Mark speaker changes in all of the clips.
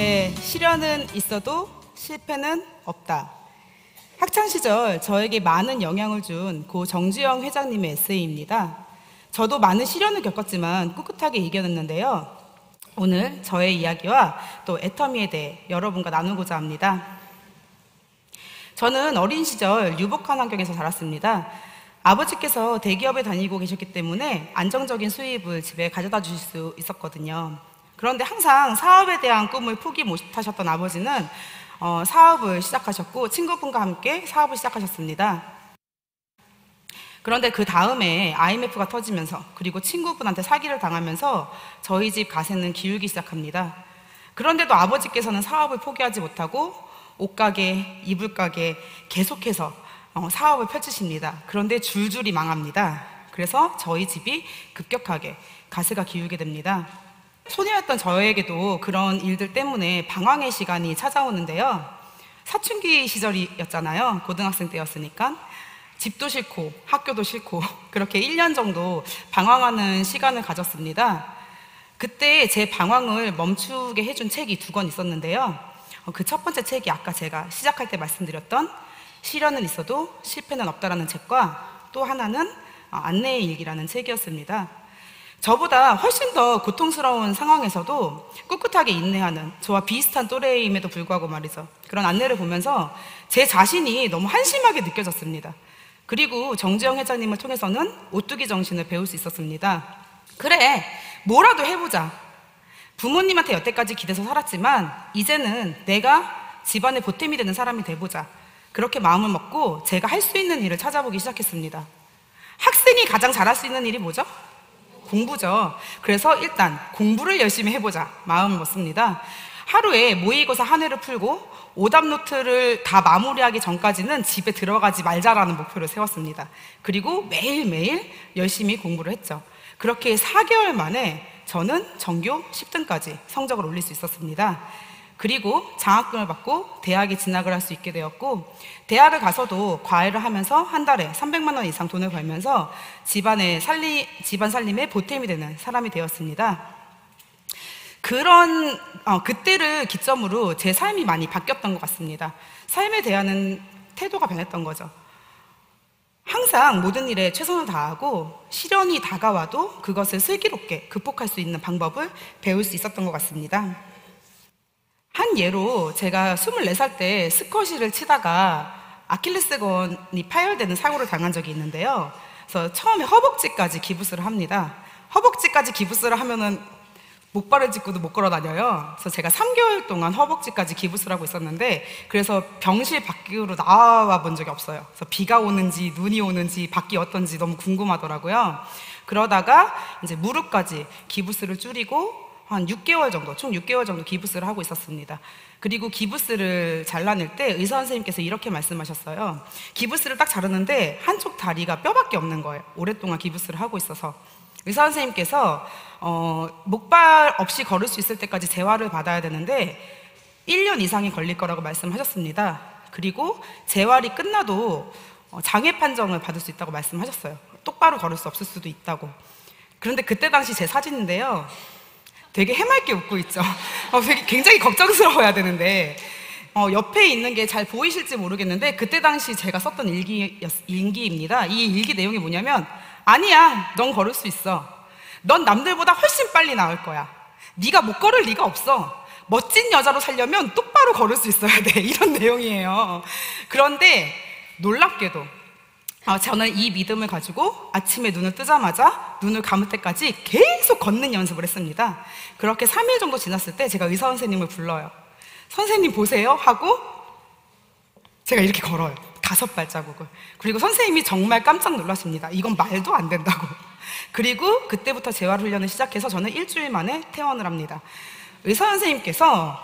Speaker 1: 네, 시련은 있어도 실패는 없다. 학창시절 저에게 많은 영향을 준 고 정주영 회장님의 에세이입니다. 저도 많은 시련을 겪었지만 꿋꿋하게 이겨냈는데요. 오늘 저의 이야기와 또 애터미에 대해 여러분과 나누고자 합니다. 저는 어린 시절 유복한 환경에서 자랐습니다. 아버지께서 대기업에 다니고 계셨기 때문에 안정적인 수입을 집에 가져다 주실 수 있었거든요. 그런데 항상 사업에 대한 꿈을 포기 못하셨던 아버지는 사업을 시작하셨고 친구분과 함께 사업을 시작하셨습니다. 그런데 그 다음에 IMF가 터지면서 그리고 친구분한테 사기를 당하면서 저희 집 가세는 기울기 시작합니다. 그런데도 아버지께서는 사업을 포기하지 못하고 옷가게, 이불가게 계속해서 사업을 펼치십니다. 그런데 줄줄이 망합니다. 그래서 저희 집이 급격하게 가세가 기울게 됩니다. 소녀였던 저에게도 그런 일들 때문에 방황의 시간이 찾아오는데요. 사춘기 시절이었잖아요. 고등학생 때였으니까. 집도 싫고 학교도 싫고 그렇게 1년 정도 방황하는 시간을 가졌습니다. 그때 제 방황을 멈추게 해준 책이 2권 있었는데요. 그 첫 번째 책이 아까 제가 시작할 때 말씀드렸던 시련은 있어도 실패는 없다라는 책과 또 하나는 안내의 일기라는 책이었습니다. 저보다 훨씬 더 고통스러운 상황에서도 꿋꿋하게 인내하는 저와 비슷한 또래임에도 불구하고 말이죠. 그런 안내를 보면서 제 자신이 너무 한심하게 느껴졌습니다. 그리고 정주영 회장님을 통해서는 오뚜기 정신을 배울 수 있었습니다. 그래, 뭐라도 해보자. 부모님한테 여태까지 기대서 살았지만 이제는 내가 집안의 보탬이 되는 사람이 돼보자. 그렇게 마음을 먹고 제가 할 수 있는 일을 찾아보기 시작했습니다. 학생이 가장 잘할 수 있는 일이 뭐죠? 공부죠. 그래서 일단 공부를 열심히 해보자 마음을 먹습니다. 하루에 모의고사 한 회를 풀고 오답 노트를 다 마무리하기 전까지는 집에 들어가지 말자라는 목표를 세웠습니다. 그리고 매일매일 열심히 공부를 했죠. 그렇게 4개월 만에 저는 전교 10등까지 성적을 올릴 수 있었습니다. 그리고 장학금을 받고 대학에 진학을 할 수 있게 되었고, 대학을 가서도 과외를 하면서 한 달에 300만 원 이상 돈을 벌면서 집안 살림에 보탬이 되는 사람이 되었습니다. 그때를 기점으로 제 삶이 많이 바뀌었던 것 같습니다. 삶에 대한 태도가 변했던 거죠. 항상 모든 일에 최선을 다하고 시련이 다가와도 그것을 슬기롭게 극복할 수 있는 방법을 배울 수 있었던 것 같습니다. 한 예로 제가 24살 때 스쿼시를 치다가 아킬레스건이 파열되는 사고를 당한 적이 있는데요. 그래서 처음에 허벅지까지 기부스를 합니다. 허벅지까지 기부스를 하면은 목발을 짚고도 못 걸어 다녀요. 그래서 제가 3개월 동안 허벅지까지 기부스를 하고 있었는데, 그래서 병실 밖으로 나와 본 적이 없어요. 그래서 비가 오는지 눈이 오는지 밖이 어떤지 너무 궁금하더라고요. 그러다가 이제 무릎까지 기부스를 줄이고 한 6개월 정도, 총 6개월 정도 기부스를 하고 있었습니다. 그리고 기부스를 잘라낼 때 의사 선생님께서 이렇게 말씀하셨어요. 기부스를 딱 자르는데 한쪽 다리가 뼈밖에 없는 거예요. 오랫동안 기부스를 하고 있어서. 의사 선생님께서 목발 없이 걸을 수 있을 때까지 재활을 받아야 되는데 1년 이상이 걸릴 거라고 말씀하셨습니다. 그리고 재활이 끝나도 장애 판정을 받을 수 있다고 말씀하셨어요. 똑바로 걸을 수 없을 수도 있다고. 그런데 그때 당시 제 사진인데요, 되게 해맑게 웃고 있죠. 되게 굉장히 걱정스러워야 되는데 옆에 있는 게 잘 보이실지 모르겠는데 그때 당시 제가 썼던 일기입니다. 이 일기 내용이 뭐냐면, 아니야, 넌 걸을 수 있어. 넌 남들보다 훨씬 빨리 나을 거야. 네가 못 걸을 리가 없어. 멋진 여자로 살려면 똑바로 걸을 수 있어야 돼. 이런 내용이에요. 그런데 놀랍게도 저는 이 믿음을 가지고 아침에 눈을 뜨자마자 눈을 감을 때까지 계속 걷는 연습을 했습니다. 그렇게 3일 정도 지났을 때 제가 의사 선생님을 불러요. 선생님 보세요 하고 제가 이렇게 걸어요. 5발자국을. 그리고 선생님이 정말 깜짝 놀라십니다. 이건 말도 안 된다고. 그리고 그때부터 재활 훈련을 시작해서 저는 일주일 만에 퇴원을 합니다. 의사 선생님께서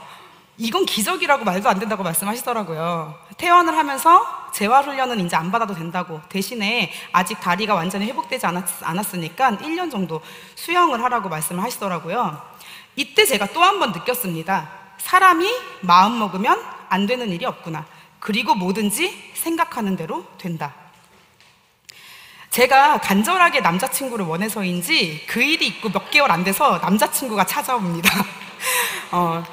Speaker 1: 이건 기적이라고 말도 안 된다고 말씀하시더라고요. 퇴원을 하면서 재활 훈련은 이제 안 받아도 된다고, 대신에 아직 다리가 완전히 회복되지 않았으니까 1년 정도 수영을 하라고 말씀을 하시더라고요. 이때 제가 또 한 번 느꼈습니다. 사람이 마음 먹으면 안 되는 일이 없구나. 그리고 뭐든지 생각하는 대로 된다. 제가 간절하게 남자친구를 원해서인지 그 일이 있고 몇 개월 안 돼서 남자친구가 찾아옵니다.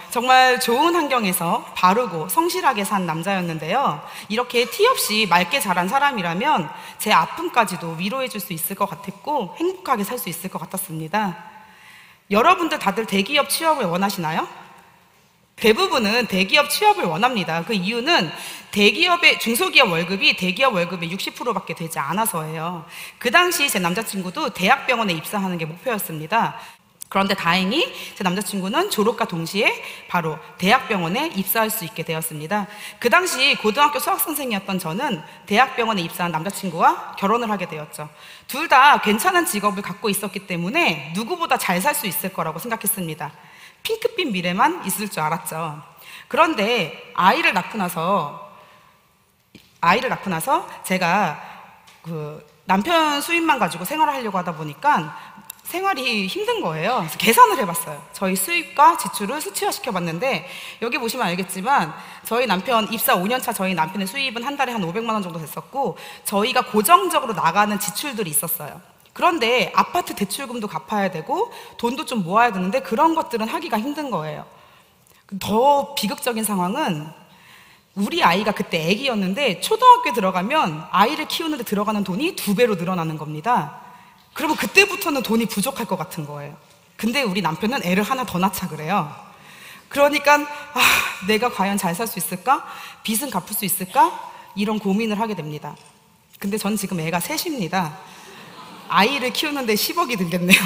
Speaker 1: 정말 좋은 환경에서 바르고 성실하게 산 남자였는데요. 이렇게 티 없이 맑게 자란 사람이라면 제 아픔까지도 위로해 줄 수 있을 것 같았고 행복하게 살 수 있을 것 같았습니다. 여러분들 다들 대기업 취업을 원하시나요? 대부분은 대기업 취업을 원합니다. 그 이유는 대기업의 중소기업 월급이 대기업 월급의 60%밖에 되지 않아서예요. 그 당시 제 남자친구도 대학병원에 입사하는 게 목표였습니다. 그런데 다행히 제 남자친구는 졸업과 동시에 바로 대학병원에 입사할 수 있게 되었습니다. 그 당시 고등학교 수학선생이었던 저는 대학병원에 입사한 남자친구와 결혼을 하게 되었죠. 둘 다 괜찮은 직업을 갖고 있었기 때문에 누구보다 잘 살 수 있을 거라고 생각했습니다. 핑크빛 미래만 있을 줄 알았죠. 그런데 아이를 낳고 나서 제가 그 남편 수입만 가지고 생활을 하려고 하다 보니까 생활이 힘든 거예요. 그래서 계산을 해봤어요. 저희 수입과 지출을 수치화시켜 봤는데 여기 보시면 알겠지만 저희 남편 입사 5년차 저희 남편의 수입은 한 달에 한 500만 원 정도 됐었고 저희가 고정적으로 나가는 지출들이 있었어요. 그런데 아파트 대출금도 갚아야 되고 돈도 좀 모아야 되는데 그런 것들은 하기가 힘든 거예요. 더 비극적인 상황은 우리 아이가 그때 아기였는데 초등학교에 들어가면 아이를 키우는데 들어가는 돈이 2배로 늘어나는 겁니다. 그러면 그때부터는 돈이 부족할 것 같은 거예요. 근데 우리 남편은 애를 하나 더 낳자 그래요. 그러니까 내가 과연 잘 살 수 있을까? 빚은 갚을 수 있을까? 이런 고민을 하게 됩니다. 근데 전 지금 애가 셋입니다. 아이를 키우는데 10억이 들겠네요.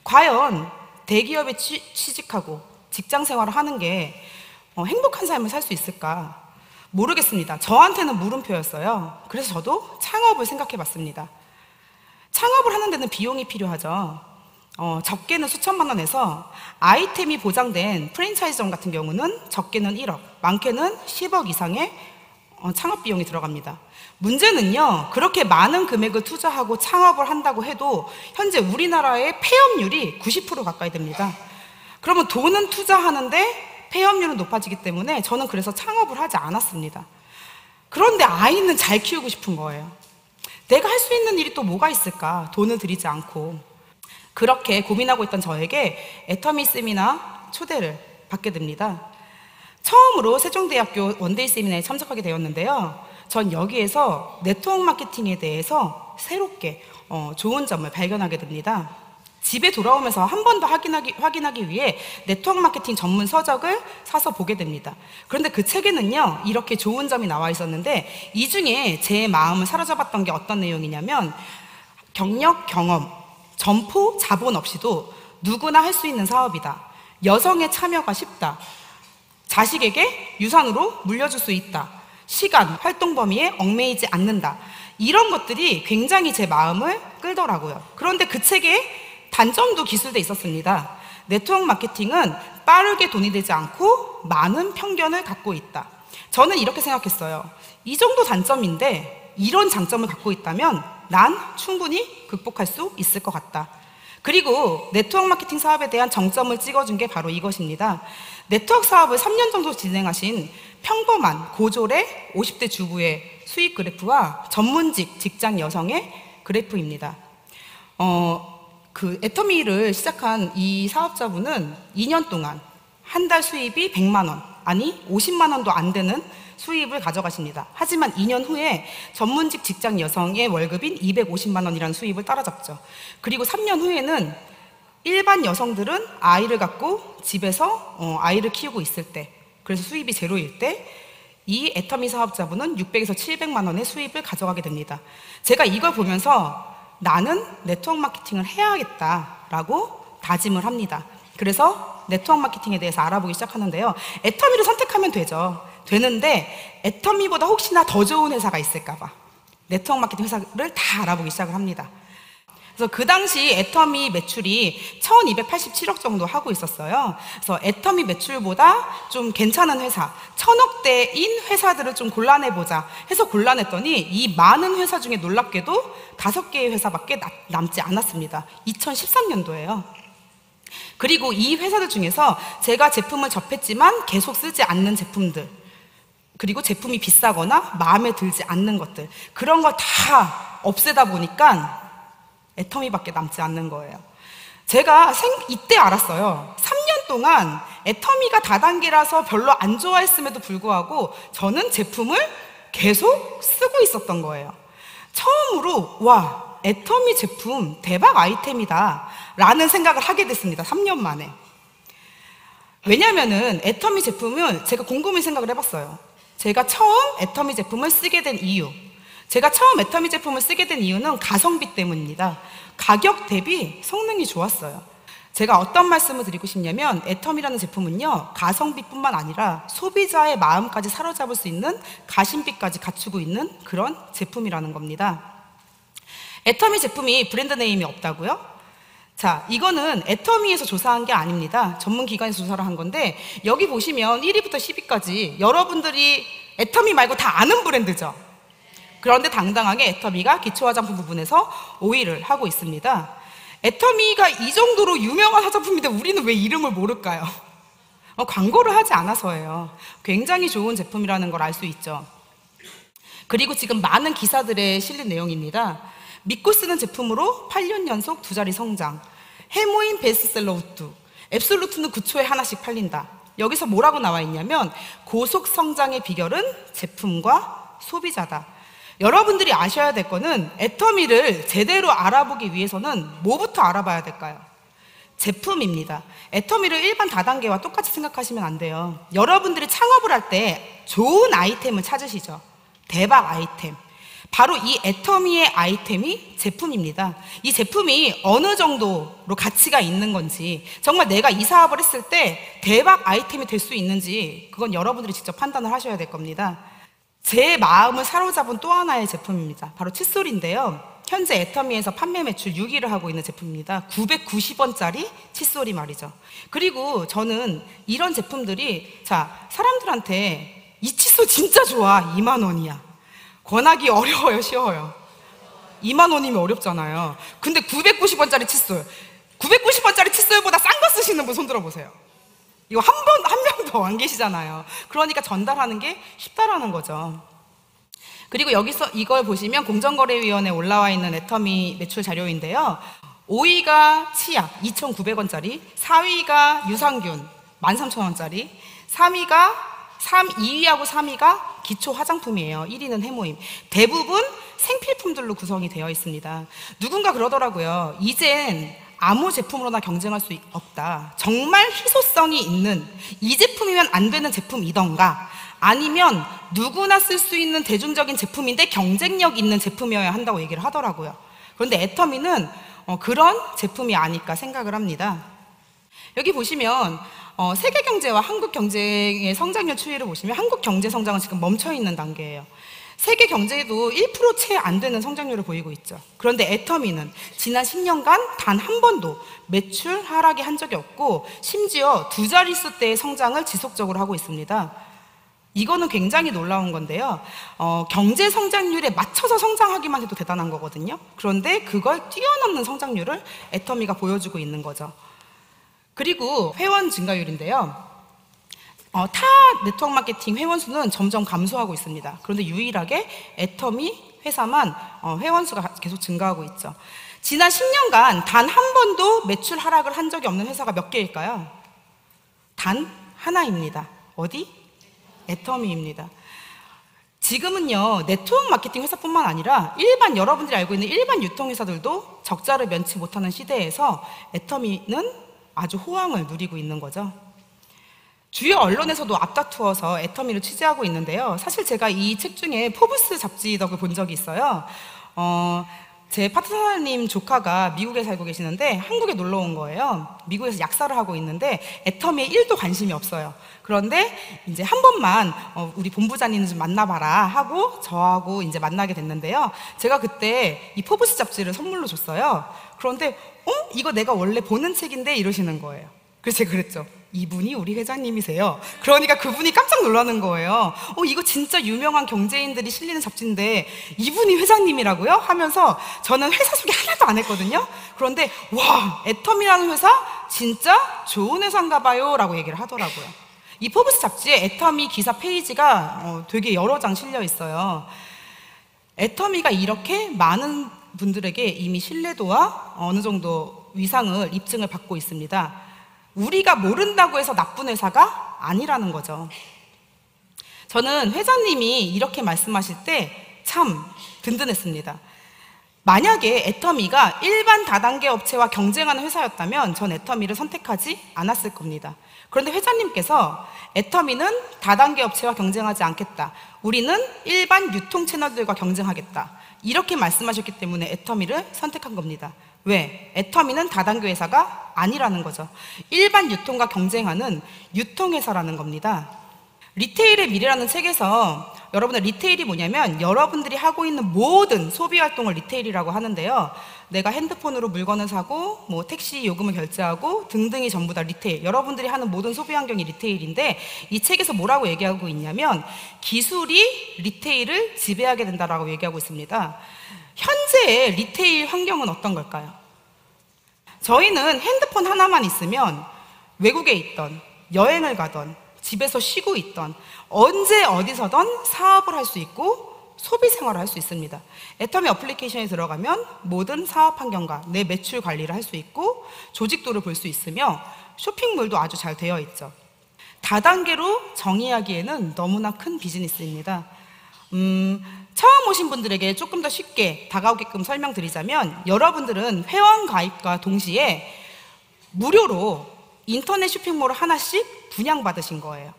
Speaker 1: 과연 대기업에 취직하고 직장 생활을 하는 게 행복한 삶을 살 수 있을까? 모르겠습니다. 저한테는 물음표였어요. 그래서 저도 창업을 생각해 봤습니다. 창업을 하는 데는 비용이 필요하죠. 적게는 수천만 원에서 아이템이 보장된 프랜차이즈점 같은 경우는 적게는 1억, 많게는 10억 이상의 창업 비용이 들어갑니다. 문제는요, 그렇게 많은 금액을 투자하고 창업을 한다고 해도 현재 우리나라의 폐업률이 90% 가까이 됩니다. 그러면 돈은 투자하는데 폐업률은 높아지기 때문에 저는 그래서 창업을 하지 않았습니다. 그런데 아이는 잘 키우고 싶은 거예요. 내가 할 수 있는 일이 또 뭐가 있을까? 돈을 들이지 않고. 그렇게 고민하고 있던 저에게 애터미 세미나 초대를 받게 됩니다. 처음으로 세종대학교 원데이 세미나에 참석하게 되었는데요. 전 여기에서 네트워크 마케팅에 대해서 새롭게 좋은 점을 발견하게 됩니다. 집에 돌아오면서 한 번 더 확인하기 위해 네트워크 마케팅 전문 서적을 사서 보게 됩니다. 그런데 그 책에는요, 이렇게 좋은 점이 나와 있었는데 이 중에 제 마음을 사로잡았던 게 어떤 내용이냐면 경력, 경험, 점포, 자본 없이도 누구나 할 수 있는 사업이다. 여성의 참여가 쉽다. 자식에게 유산으로 물려줄 수 있다. 시간, 활동 범위에 얽매이지 않는다. 이런 것들이 굉장히 제 마음을 끌더라고요. 그런데 그 책에 단점도 기술돼 있었습니다. 네트워크 마케팅은 빠르게 돈이 되지 않고 많은 편견을 갖고 있다. 저는 이렇게 생각했어요. 이 정도 단점인데 이런 장점을 갖고 있다면 난 충분히 극복할 수 있을 것 같다. 그리고 네트워크 마케팅 사업에 대한 정점을 찍어준 게 바로 이것입니다. 네트워크 사업을 3년 정도 진행하신 평범한 고졸의 50대 주부의 수익 그래프와 전문직 직장 여성의 그래프입니다. 그 애터미를 시작한 이 사업자분은 2년 동안 한 달 수입이 100만 원, 아니 50만 원도 안 되는 수입을 가져가십니다. 하지만 2년 후에 전문직 직장 여성의 월급인 250만 원이라는 수입을 따라잡죠. 그리고 3년 후에는 일반 여성들은 아이를 갖고 집에서 아이를 키우고 있을 때, 그래서 수입이 제로일 때 이 애터미 사업자분은 600에서 700만 원의 수입을 가져가게 됩니다. 제가 이걸 보면서 나는 네트워크 마케팅을 해야겠다라고 다짐을 합니다. 그래서 네트워크 마케팅에 대해서 알아보기 시작하는데요. 애터미를 선택하면 되는데 애터미보다 혹시나 더 좋은 회사가 있을까봐 네트워크 마케팅 회사를 다 알아보기 시작을 합니다. 그래서 그 당시 애터미 매출이 1287억 정도 하고 있었어요. 그래서 애터미 매출보다 좀 괜찮은 회사, 1000억대인 회사들을 좀 골라내보자 해서 골라냈더니 이 많은 회사 중에 놀랍게도 5개의 회사밖에 남지 않았습니다. 2013년도에요. 그리고 이 회사들 중에서 제가 제품을 접했지만 계속 쓰지 않는 제품들, 그리고 제품이 비싸거나 마음에 들지 않는 것들, 그런 걸 다 없애다 보니까 애터미밖에 남지 않는 거예요. 제가 이때 알았어요. 3년 동안 애터미가 다단계라서 별로 안 좋아했음에도 불구하고 저는 제품을 계속 쓰고 있었던 거예요. 처음으로 와, 애터미 제품 대박 아이템이다 라는 생각을 하게 됐습니다. 3년 만에. 왜냐면은 애터미 제품을 제가 곰곰이 생각을 해봤어요. 제가 처음 애터미 제품을 쓰게 된 이유, 제가 처음 애터미 제품을 쓰게 된 이유는 가성비 때문입니다. 가격 대비 성능이 좋았어요. 제가 어떤 말씀을 드리고 싶냐면 애터미라는 제품은요, 가성비뿐만 아니라 소비자의 마음까지 사로잡을 수 있는 가심비까지 갖추고 있는 그런 제품이라는 겁니다. 애터미 제품이 브랜드 네임이 없다고요? 자, 이거는 애터미에서 조사한 게 아닙니다. 전문 기관에서 조사를 한 건데, 여기 보시면 1위부터 10위까지 여러분들이 애터미 말고 다 아는 브랜드죠. 그런데 당당하게 애터미가 기초 화장품 부분에서 5위를 하고 있습니다. 애터미가 이 정도로 유명한 화장품인데 우리는 왜 이름을 모를까요? 광고를 하지 않아서예요. 굉장히 좋은 제품이라는 걸 알 수 있죠. 그리고 지금 많은 기사들에 실린 내용입니다. 믿고 쓰는 제품으로 8년 연속 2자리 성장, 해모인 베스트셀러 우뚜, 앱솔루트는 9초에 하나씩 팔린다. 여기서 뭐라고 나와 있냐면 고속 성장의 비결은 제품과 소비자다. 여러분들이 아셔야 될 거는 애터미를 제대로 알아보기 위해서는 뭐부터 알아봐야 될까요? 제품입니다. 애터미를 일반 다단계와 똑같이 생각하시면 안 돼요. 여러분들이 창업을 할 때 좋은 아이템을 찾으시죠. 대박 아이템. 바로 이 애터미의 아이템이 제품입니다. 이 제품이 어느 정도로 가치가 있는 건지, 정말 내가 이 사업을 했을 때 대박 아이템이 될 수 있는지, 그건 여러분들이 직접 판단을 하셔야 될 겁니다. 제 마음을 사로잡은 또 하나의 제품입니다. 바로 칫솔인데요. 현재 애터미에서 판매 매출 6위를 하고 있는 제품입니다. 990원짜리 칫솔이 말이죠. 그리고 저는 이런 제품들이, 자, 사람들한테 이 칫솔 진짜 좋아, 2만 원이야. 권하기 어려워요, 쉬워요? 2만 원이면 어렵잖아요. 근데 990원짜리 칫솔, 990원짜리 칫솔보다 싼 거 쓰시는 분 손 들어보세요. 이거 한 명 더 안 계시잖아요. 그러니까 전달하는 게 쉽다라는 거죠. 그리고 여기서 이걸 보시면 공정거래위원회에 올라와 있는 애터미 매출 자료인데요. 5위가 치약 2,900원짜리, 4위가 유산균 13,000원짜리, 2위하고 3위가 기초 화장품이에요. 1위는 해모임. 대부분 생필품들로 구성이 되어 있습니다. 누군가 그러더라고요. 이젠 아무 제품으로나 경쟁할 수 없다. 정말 희소성이 있는, 이 제품이면 안 되는 제품이던가, 아니면 누구나 쓸 수 있는 대중적인 제품인데 경쟁력 있는 제품이어야 한다고 얘기를 하더라고요. 그런데 애터미는 그런 제품이 아닐까 생각을 합니다. 여기 보시면 세계 경제와 한국 경제의 성장률 추이를 보시면 한국 경제 성장은 지금 멈춰 있는 단계예요. 세계 경제도 1% 채 안 되는 성장률을 보이고 있죠. 그런데 애터미는 지난 10년간 단 한 번도 매출 하락이 한 적이 없고, 심지어 2자릿수대의 성장을 지속적으로 하고 있습니다. 이거는 굉장히 놀라운 건데요. 경제 성장률에 맞춰서 성장하기만 해도 대단한 거거든요. 그런데 그걸 뛰어넘는 성장률을 애터미가 보여주고 있는 거죠. 그리고 회원 증가율인데요. 타 네트워크 마케팅 회원 수는 점점 감소하고 있습니다. 그런데 유일하게 애터미 회사만 회원 수가 계속 증가하고 있죠. 지난 10년간 단 한 번도 매출 하락을 한 적이 없는 회사가 몇 개일까요? 단 하나입니다. 어디? 애터미입니다. 지금은요, 네트워크 마케팅 회사뿐만 아니라 여러분들이 알고 있는 일반 유통회사들도 적자를 면치 못하는 시대에서 애터미는 아주 호황을 누리고 있는 거죠. 주요 언론에서도 앞다투어서 애터미를 취재하고 있는데요. 사실 제가 이 책 중에 포브스 잡지 덕을 본 적이 있어요. 제 파트너님 조카가 미국에 살고 계시는데 한국에 놀러 온 거예요. 미국에서 약사를 하고 있는데 애터미에 1도 관심이 없어요. 그런데 이제 한 번만 우리 본부장님 좀 만나봐라 하고 저하고 이제 만나게 됐는데요. 제가 그때 이 포브스 잡지를 선물로 줬어요. 그런데 이거 내가 원래 보는 책인데 이러시는 거예요. 그래서 제가 그랬죠. 이분이 우리 회장님이세요. 그러니까 그분이 깜짝 놀라는 거예요. 이거 진짜 유명한 경제인들이 실리는 잡지인데 이분이 회장님이라고요? 하면서 저는 회사 소개 하나도 안 했거든요. 그런데 와, 애터미라는 회사 진짜 좋은 회사인가 봐요 라고 얘기를 하더라고요. 이 포브스 잡지에 애터미 기사 페이지가 되게 여러 장 실려 있어요. 애터미가 이렇게 많은 분들에게 이미 신뢰도와 어느 정도 위상을 입증을 받고 있습니다. 우리가 모른다고 해서 나쁜 회사가 아니라는 거죠. 저는 회장님이 이렇게 말씀하실 때 참 든든했습니다. 만약에 애터미가 일반 다단계 업체와 경쟁하는 회사였다면 전 애터미를 선택하지 않았을 겁니다. 그런데 회장님께서 애터미는 다단계 업체와 경쟁하지 않겠다. 우리는 일반 유통 채널들과 경쟁하겠다. 이렇게 말씀하셨기 때문에 애터미를 선택한 겁니다. 왜? 애터미는 다단계 회사가 아니라는 거죠. 일반 유통과 경쟁하는 유통회사라는 겁니다. 리테일의 미래라는 책에서 여러분들 리테일이 뭐냐면 여러분들이 하고 있는 모든 소비 활동을 리테일이라고 하는데요. 내가 핸드폰으로 물건을 사고 뭐 택시 요금을 결제하고 등등이 전부 다 리테일. 여러분들이 하는 모든 소비 환경이 리테일인데 이 책에서 뭐라고 얘기하고 있냐면 기술이 리테일을 지배하게 된다라고 얘기하고 있습니다. 현재의 리테일 환경은 어떤 걸까요? 저희는 핸드폰 하나만 있으면 외국에 있던 여행을 가던 집에서 쉬고 있던 언제 어디서든 사업을 할 수 있고 소비 생활을 할 수 있습니다. 애터미 어플리케이션에 들어가면 모든 사업 환경과 내 매출 관리를 할 수 있고 조직도를 볼 수 있으며 쇼핑몰도 아주 잘 되어 있죠. 다단계로 정의하기에는 너무나 큰 비즈니스입니다. 처음 오신 분들에게 조금 더 쉽게 다가오게끔 설명드리자면 여러분들은 회원 가입과 동시에 무료로 인터넷 쇼핑몰을 하나씩 분양받으신 거예요.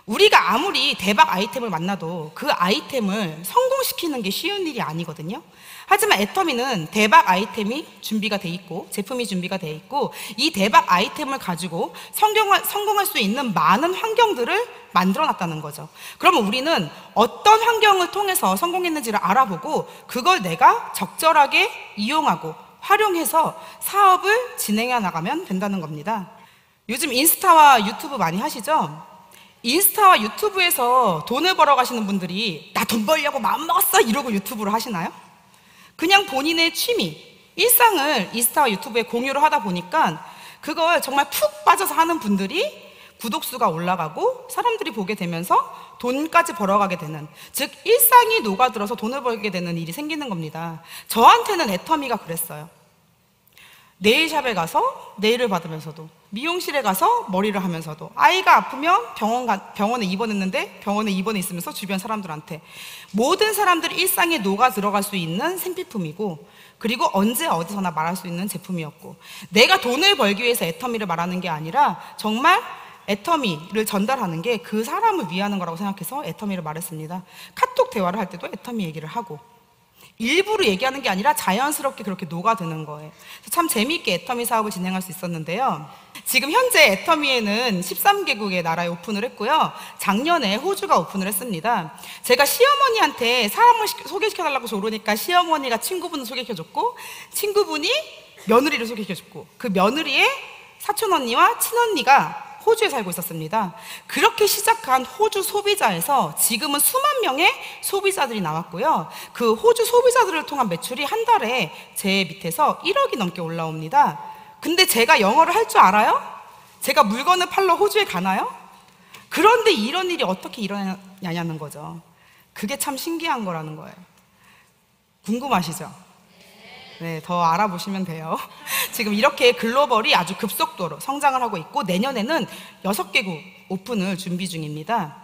Speaker 1: 우리가 아무리 대박 아이템을 만나도 그 아이템을 성공시키는 게 쉬운 일이 아니거든요. 하지만 애터미는 대박 아이템이 준비가 돼 있고 제품이 준비가 돼 있고 이 대박 아이템을 가지고 성공할 수 있는 많은 환경들을 만들어 놨다는 거죠. 그러면 우리는 어떤 환경을 통해서 성공했는지를 알아보고 그걸 내가 적절하게 이용하고 활용해서 사업을 진행해 나가면 된다는 겁니다. 요즘 인스타와 유튜브 많이 하시죠? 인스타와 유튜브에서 돈을 벌어 가시는 분들이 나 돈 벌려고 마음먹었어 이러고 유튜브를 하시나요? 그냥 본인의 취미, 일상을 인스타와 유튜브에 공유를 하다 보니까 그걸 정말 푹 빠져서 하는 분들이 구독수가 올라가고 사람들이 보게 되면서 돈까지 벌어가게 되는, 즉 일상이 녹아들어서 돈을 벌게 되는 일이 생기는 겁니다. 저한테는 애터미가 그랬어요. 네일샵에 가서 네일을 받으면서도 미용실에 가서 머리를 하면서도 아이가 아프면 병원에 입원했는데 병원에 입원해 있으면서 주변 사람들한테 모든 사람들이 일상에 녹아 들어갈 수 있는 생필품이고 그리고 언제 어디서나 말할 수 있는 제품이었고 내가 돈을 벌기 위해서 애터미를 말하는 게 아니라 정말 애터미를 전달하는 게 그 사람을 위하는 거라고 생각해서 애터미를 말했습니다. 카톡 대화를 할 때도 애터미 얘기를 하고 일부러 얘기하는 게 아니라 자연스럽게 그렇게 녹아드는 거예요. 참 재미있게 애터미 사업을 진행할 수 있었는데요. 지금 현재 애터미에는 13개국의 나라에 오픈을 했고요. 작년에 호주가 오픈을 했습니다. 제가 시어머니한테 사람을 소개시켜달라고 조르니까 시어머니가 친구분을 소개시켜줬고 친구분이 며느리를 소개시켜줬고 그 며느리의 사촌언니와 친언니가 호주에 살고 있었습니다. 그렇게 시작한 호주 소비자에서 지금은 수만 명의 소비자들이 나왔고요. 그 호주 소비자들을 통한 매출이 한 달에 제 밑에서 1억이 넘게 올라옵니다. 근데 제가 영어를 할 줄 알아요? 제가 물건을 팔러 호주에 가나요? 그런데 이런 일이 어떻게 일어나냐는 거죠. 그게 참 신기한 거라는 거예요. 궁금하시죠? 네, 더 알아보시면 돼요. 지금 이렇게 글로벌이 아주 급속도로 성장을 하고 있고 내년에는 6개국 오픈을 준비 중입니다.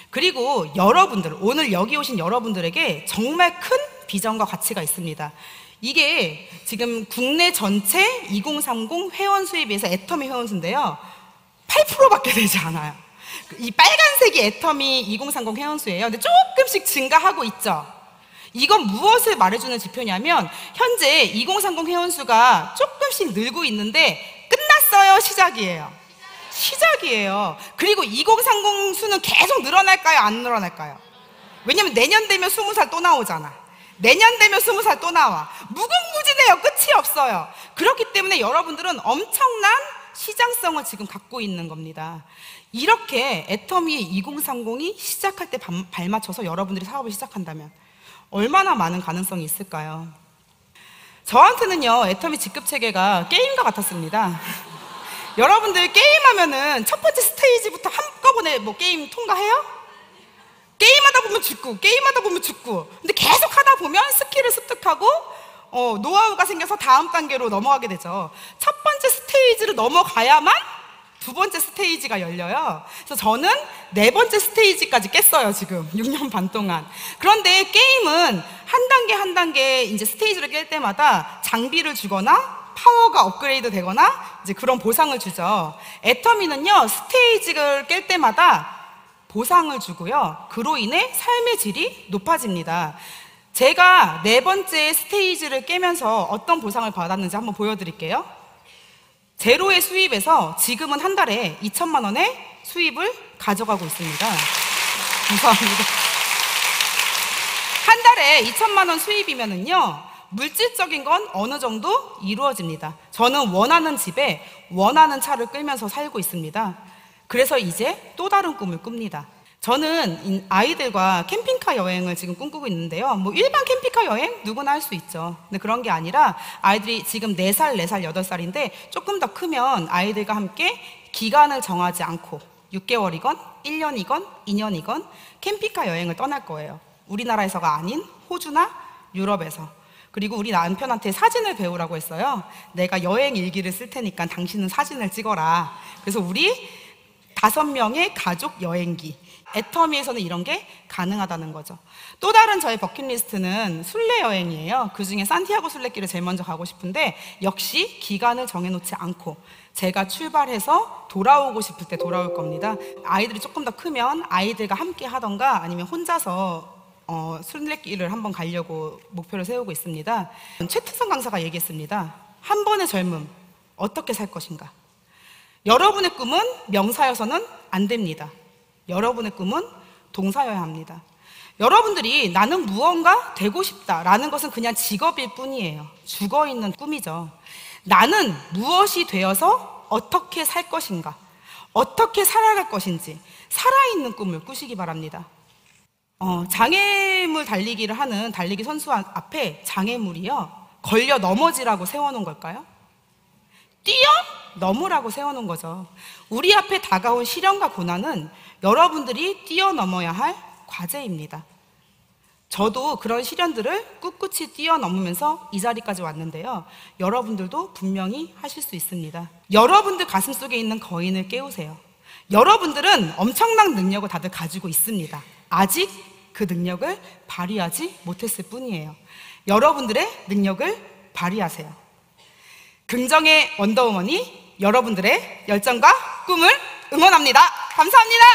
Speaker 1: 그리고 여러분들, 오늘 여기 오신 여러분들에게 정말 큰 비전과 가치가 있습니다. 이게 지금 국내 전체 2030 회원 수에 비해서 애터미 회원 수인데요 8%밖에 되지 않아요. 이 빨간색이 애터미 2030 회원 수예요. 근데 조금씩 증가하고 있죠. 이건 무엇을 말해주는 지표냐면 현재 2030 회원수가 조금씩 늘고 있는데 끝났어요? 시작이에요? 시작이에요. 그리고 2030 수는 계속 늘어날까요? 안 늘어날까요? 왜냐면 내년 되면 20살 또 나오잖아. 내년 되면 20살 또 나와. 무궁무진해요. 끝이 없어요. 그렇기 때문에 여러분들은 엄청난 시장성을 지금 갖고 있는 겁니다. 이렇게 애터미 2030이 시작할 때 발맞춰서 여러분들이 사업을 시작한다면 얼마나 많은 가능성이 있을까요? 저한테는요 애터미 직급체계가 게임과 같았습니다. 여러분들 게임하면은 첫 번째 스테이지부터 한꺼번에 뭐 게임 통과해요? 게임하다 보면 죽고 게임하다 보면 죽고 근데 계속 하다 보면 스킬을 습득하고 노하우가 생겨서 다음 단계로 넘어가게 되죠. 첫 번째 스테이지를 넘어가야만 두 번째 스테이지가 열려요. 그래서 저는 네 번째 스테이지까지 깼어요, 지금. 6년 반 동안. 그런데 게임은 한 단계 한 단계 이제 스테이지를 깰 때마다 장비를 주거나 파워가 업그레이드 되거나 이제 그런 보상을 주죠. 애터미는요, 스테이지를 깰 때마다 보상을 주고요. 그로 인해 삶의 질이 높아집니다. 제가 네 번째 스테이지를 깨면서 어떤 보상을 받았는지 한번 보여드릴게요. 제로의 수입에서 지금은 한 달에 2천만 원의 수입을 가져가고 있습니다. 감사합니다. 한 달에 2천만 원 수입이면은요, 물질적인 건 어느 정도 이루어집니다. 저는 원하는 집에 원하는 차를 끌면서 살고 있습니다. 그래서 이제 또 다른 꿈을 꿉니다. 저는 아이들과 캠핑카 여행을 지금 꿈꾸고 있는데요. 뭐 일반 캠핑카 여행 누구나 할 수 있죠. 근데 그런 게 아니라 아이들이 지금 4살, 4살, 8살인데 조금 더 크면 아이들과 함께 기간을 정하지 않고 6개월이건 1년이건 2년이건 캠핑카 여행을 떠날 거예요. 우리나라에서가 아닌 호주나 유럽에서. 그리고 우리 남편한테 사진을 배우라고 했어요. 내가 여행 일기를 쓸 테니까 당신은 사진을 찍어라. 그래서 우리 5명의 가족 여행기. 애터미에서는 이런 게 가능하다는 거죠. 또 다른 저의 버킷리스트는 순례 여행이에요. 그 중에 산티아고 순례길을 제일 먼저 가고 싶은데 역시 기간을 정해놓지 않고 제가 출발해서 돌아오고 싶을 때 돌아올 겁니다. 아이들이 조금 더 크면 아이들과 함께 하던가 아니면 혼자서 순례길을 한번 가려고 목표를 세우고 있습니다. 최태성 강사가 얘기했습니다. 한 번의 젊음, 어떻게 살 것인가? 여러분의 꿈은 명사여서는 안 됩니다. 여러분의 꿈은 동사여야 합니다. 여러분들이 나는 무언가 되고 싶다라는 것은 그냥 직업일 뿐이에요. 죽어있는 꿈이죠. 나는 무엇이 되어서 어떻게 살 것인가, 어떻게 살아갈 것인지 살아있는 꿈을 꾸시기 바랍니다. 장애물 달리기를 하는 달리기 선수 앞에 장애물이요, 걸려 넘어지라고 세워놓은 걸까요? 뛰어넘으라고 세워놓은 거죠. 우리 앞에 다가온 시련과 고난은 여러분들이 뛰어넘어야 할 과제입니다. 저도 그런 시련들을 꿋꿋이 뛰어넘으면서 이 자리까지 왔는데요. 여러분들도 분명히 하실 수 있습니다. 여러분들 가슴 속에 있는 거인을 깨우세요. 여러분들은 엄청난 능력을 다들 가지고 있습니다. 아직 그 능력을 발휘하지 못했을 뿐이에요. 여러분들의 능력을 발휘하세요. 긍정의 원더우먼이 여러분들의 열정과 꿈을 응원합니다. 감사합니다.